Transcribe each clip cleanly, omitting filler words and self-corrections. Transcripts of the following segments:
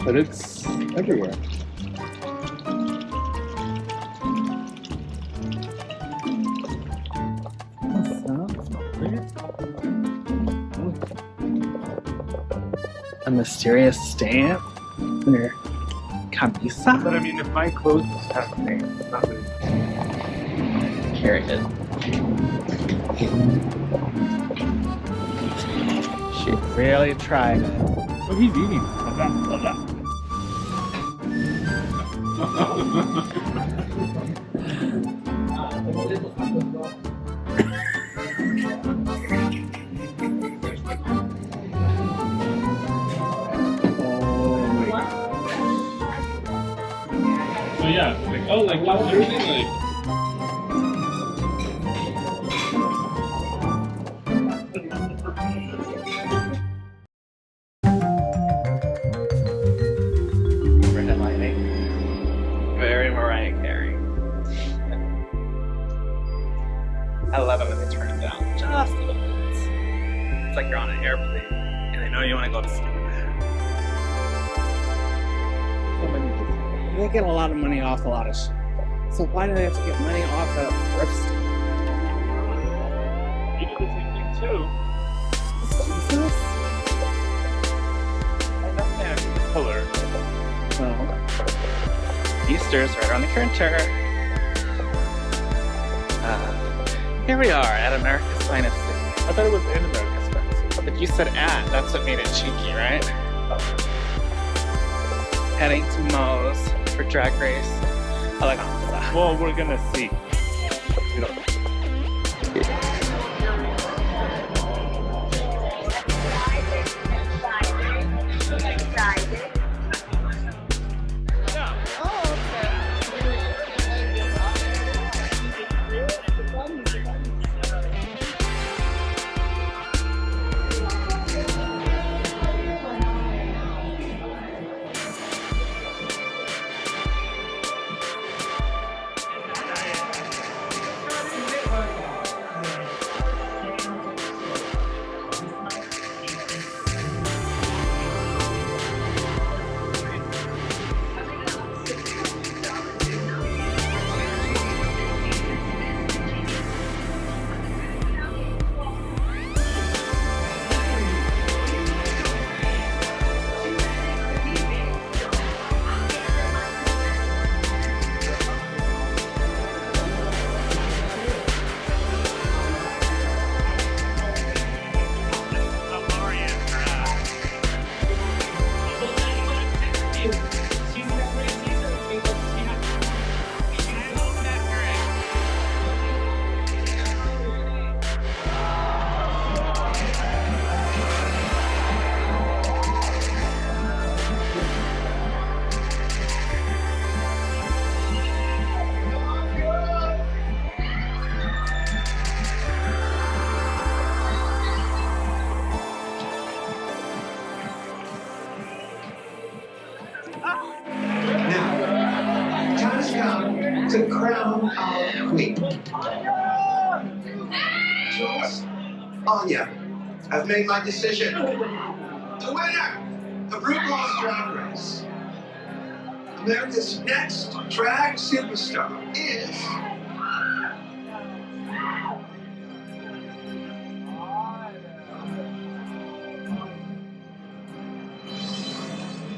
but it's everywhere. A mysterious stamp on your camisa? But I mean, if my clothes have a name, it's not really. Period. She really tried it. Oh, he's eating. Love that. Love that. So yeah, like everything like. Headlining. Very Mariah Carey. I love it when they turn it down just a little bit. It's like you're on an airplane and they know you want to go to sleep. They get a lot of money off a lot of shit. So why do they have to get money off of thrift store? You do the same thing too. Jesus? I know that color. Well, Easter's right around the corner. Here we are at America's Finest City. I thought it was in America's Finest. But you said at, that's what made it cheeky, right? Heading to Moe's for Drag Race Eleganza. Well, we're gonna see. You know. To crown our queen. Anya, I've made my decision. The winner of RuPaul's Drag Race, America's next drag superstar, is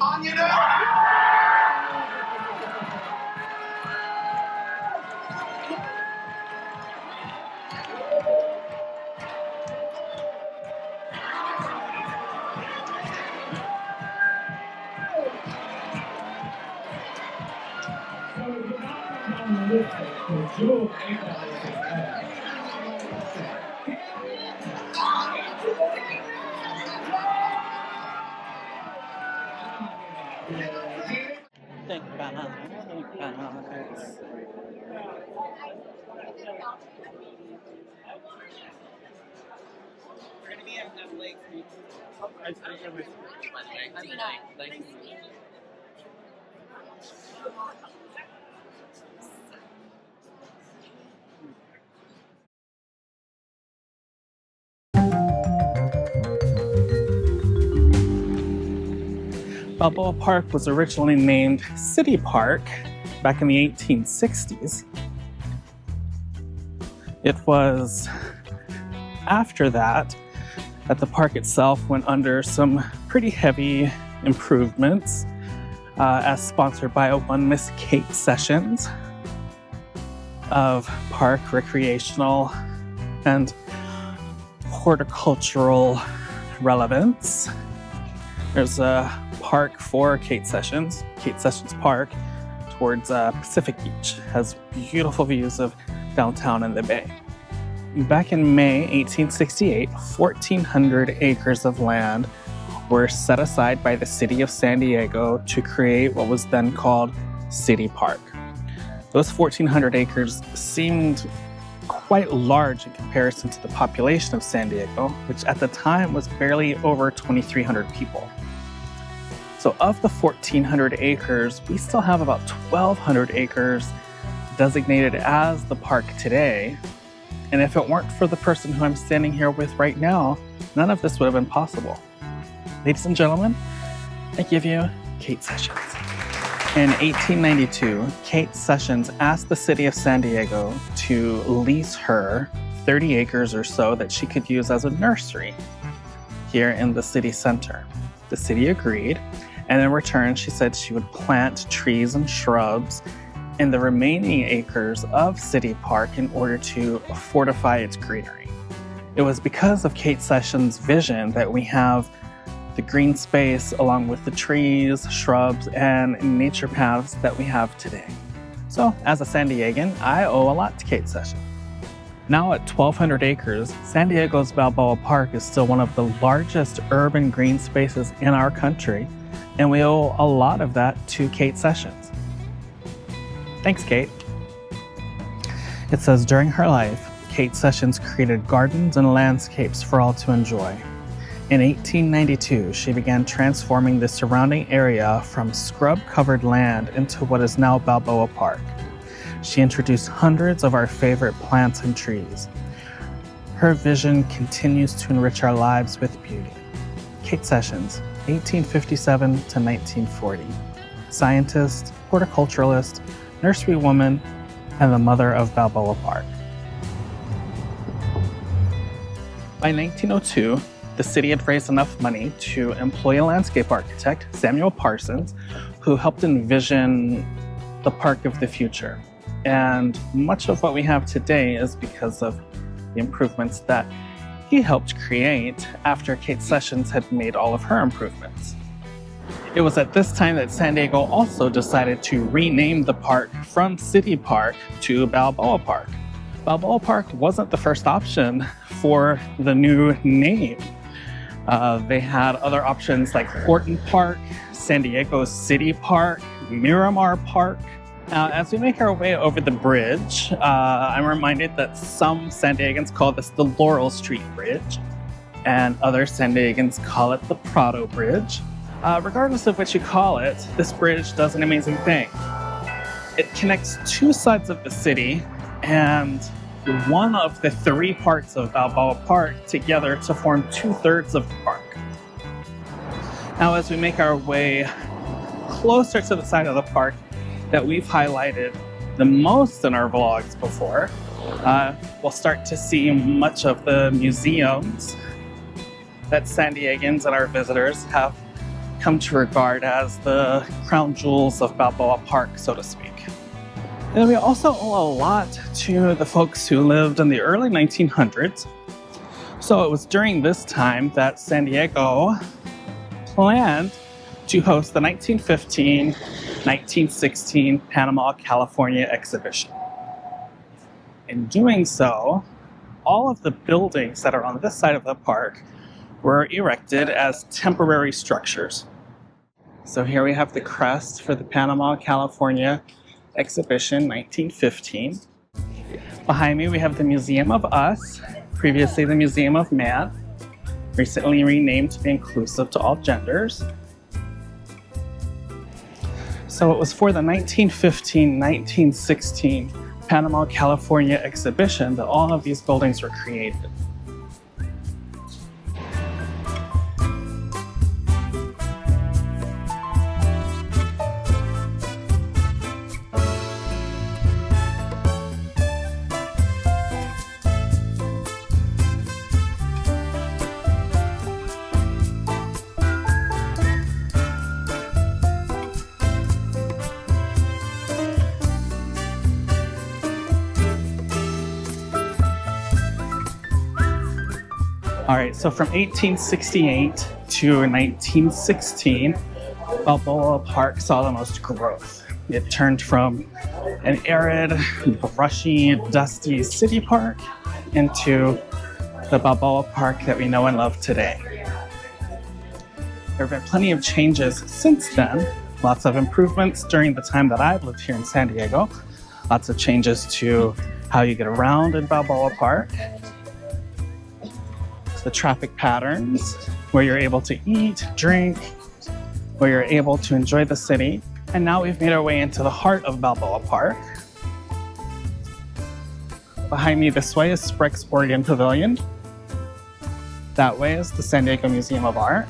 Anya. Think about it. We're gonna be at Lake. Balboa Park was originally named City Park back in the 1860s. It was after that the park itself went under some pretty heavy improvements as sponsored by one Miss Kate Sessions of park recreational and horticultural relevance. There's a park for Kate Sessions Park towards Pacific Beach. Has beautiful views of downtown and the bay. Back in May 1868, 1,400 acres of land were set aside by the city of San Diego to create what was then called City Park. Those 1,400 acres seemed quite large in comparison to the population of San Diego, which at the time was barely over 2,300 people. So of the 1,400 acres, we still have about 1,200 acres designated as the park today. And if it weren't for the person who I'm standing here with right now, none of this would have been possible. Ladies and gentlemen, I give you Kate Sessions. In 1892, Kate Sessions asked the city of San Diego to lease her 30 acres or so that she could use as a nursery here in the city center. The city agreed, and in return, she said she would plant trees and shrubs in the remaining acres of City Park in order to fortify its greenery. It was because of Kate Sessions' vision that we have the green space along with the trees, shrubs, and nature paths that we have today. So, as a San Diegan, I owe a lot to Kate Sessions. Now at 1,200 acres, San Diego's Balboa Park is still one of the largest urban green spaces in our country, and we owe a lot of that to Kate Sessions. Thanks, Kate. It says, during her life, Kate Sessions created gardens and landscapes for all to enjoy. In 1892, she began transforming the surrounding area from scrub-covered land into what is now Balboa Park. She introduced hundreds of our favorite plants and trees. Her vision continues to enrich our lives with beauty. Kate Sessions, 1857 to 1940. Scientist, horticulturalist, nursery woman, and the mother of Balboa Park. By 1902, the city had raised enough money to employ a landscape architect, Samuel Parsons, who helped envision the park of the future. And much of what we have today is because of the improvements that he helped create after Kate Sessions had made all of her improvements. It was at this time that San Diego also decided to rename the park from City Park to Balboa Park. Balboa Park wasn't the first option for the new name. They had other options like Horton Park, San Diego City Park, Miramar Park. As we make our way over the bridge, I'm reminded that some San Diegans call this the Laurel Street Bridge, and other San Diegans call it the Prado Bridge. Regardless of what you call it, this bridge does an amazing thing. It connects two sides of the city and one of the three parts of Balboa Park together to form 2/3 of the park. Now, as we make our way closer to the side of the park that we've highlighted the most in our vlogs before, we'll start to see much of the museums that San Diegans and our visitors have come to regard as the crown jewels of Balboa Park, so to speak. And we also owe a lot to the folks who lived in the early 1900s. So it was during this time that San Diego planned to host the 1915-1916 Panama, California exhibition. In doing so, all of the buildings that are on this side of the park were erected as temporary structures. So here we have the crest for the Panama, California exhibition 1915. Behind me we have the Museum of Us, previously the Museum of Man, recently renamed to be inclusive to all genders. So it was for the 1915-1916 Panama, California exhibition that all of these buildings were created. All right, so from 1868 to 1916, Balboa Park saw the most growth. It turned from an arid, brushy, dusty city park into the Balboa Park that we know and love today. There have been plenty of changes since then. Lots of improvements during the time that I've lived here in San Diego. Lots of changes to how you get around in Balboa Park. The traffic patterns, where you're able to eat, drink, where you're able to enjoy the city. And now we've made our way into the heart of Balboa Park. Behind me this way is Spreck's Oregon Pavilion. That way is the San Diego Museum of Art.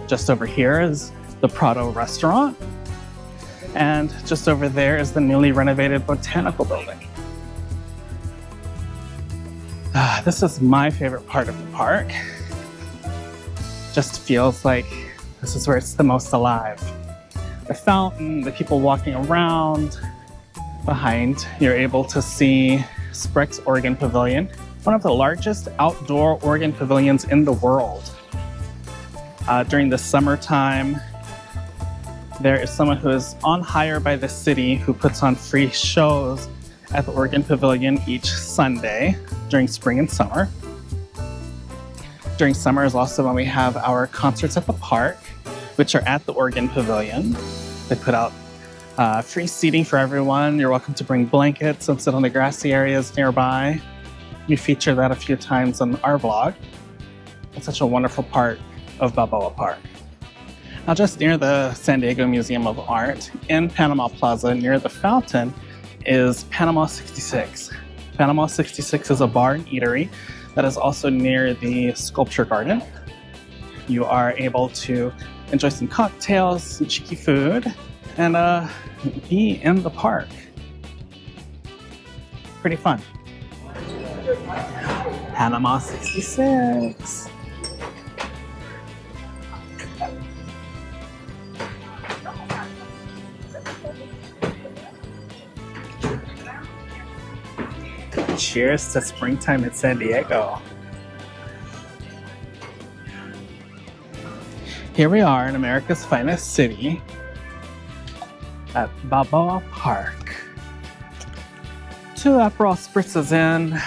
Just over here is the Prado Restaurant. And just over there is the newly renovated Botanical Building. This is my favorite part of the park. Just feels like this is where it's the most alive. The fountain, the people walking around. Behind, you're able to see Spreck's Oregon Pavilion, one of the largest outdoor Oregon pavilions in the world. During the summertime, there is someone who is on hire by the city who puts on free shows at the Oregon Pavilion each Sunday during spring and summer. During summer is also when we have our concerts at the park, which are at the Oregon Pavilion. They put out free seating for everyone. You're welcome to bring blankets and sit on the grassy areas nearby. We feature that a few times on our vlog. It's such a wonderful part of Balboa Park. Now, just near the San Diego Museum of Art, in Panama Plaza near the fountain, is Panama 66. Panama 66 is a bar and eatery that is also near the sculpture garden. You are able to enjoy some cocktails, some cheeky food, and be in the park. Pretty fun. Panama 66. Cheers to springtime in San Diego. Here we are in America's finest city at Balboa Park. 2 Aperol spritzes in.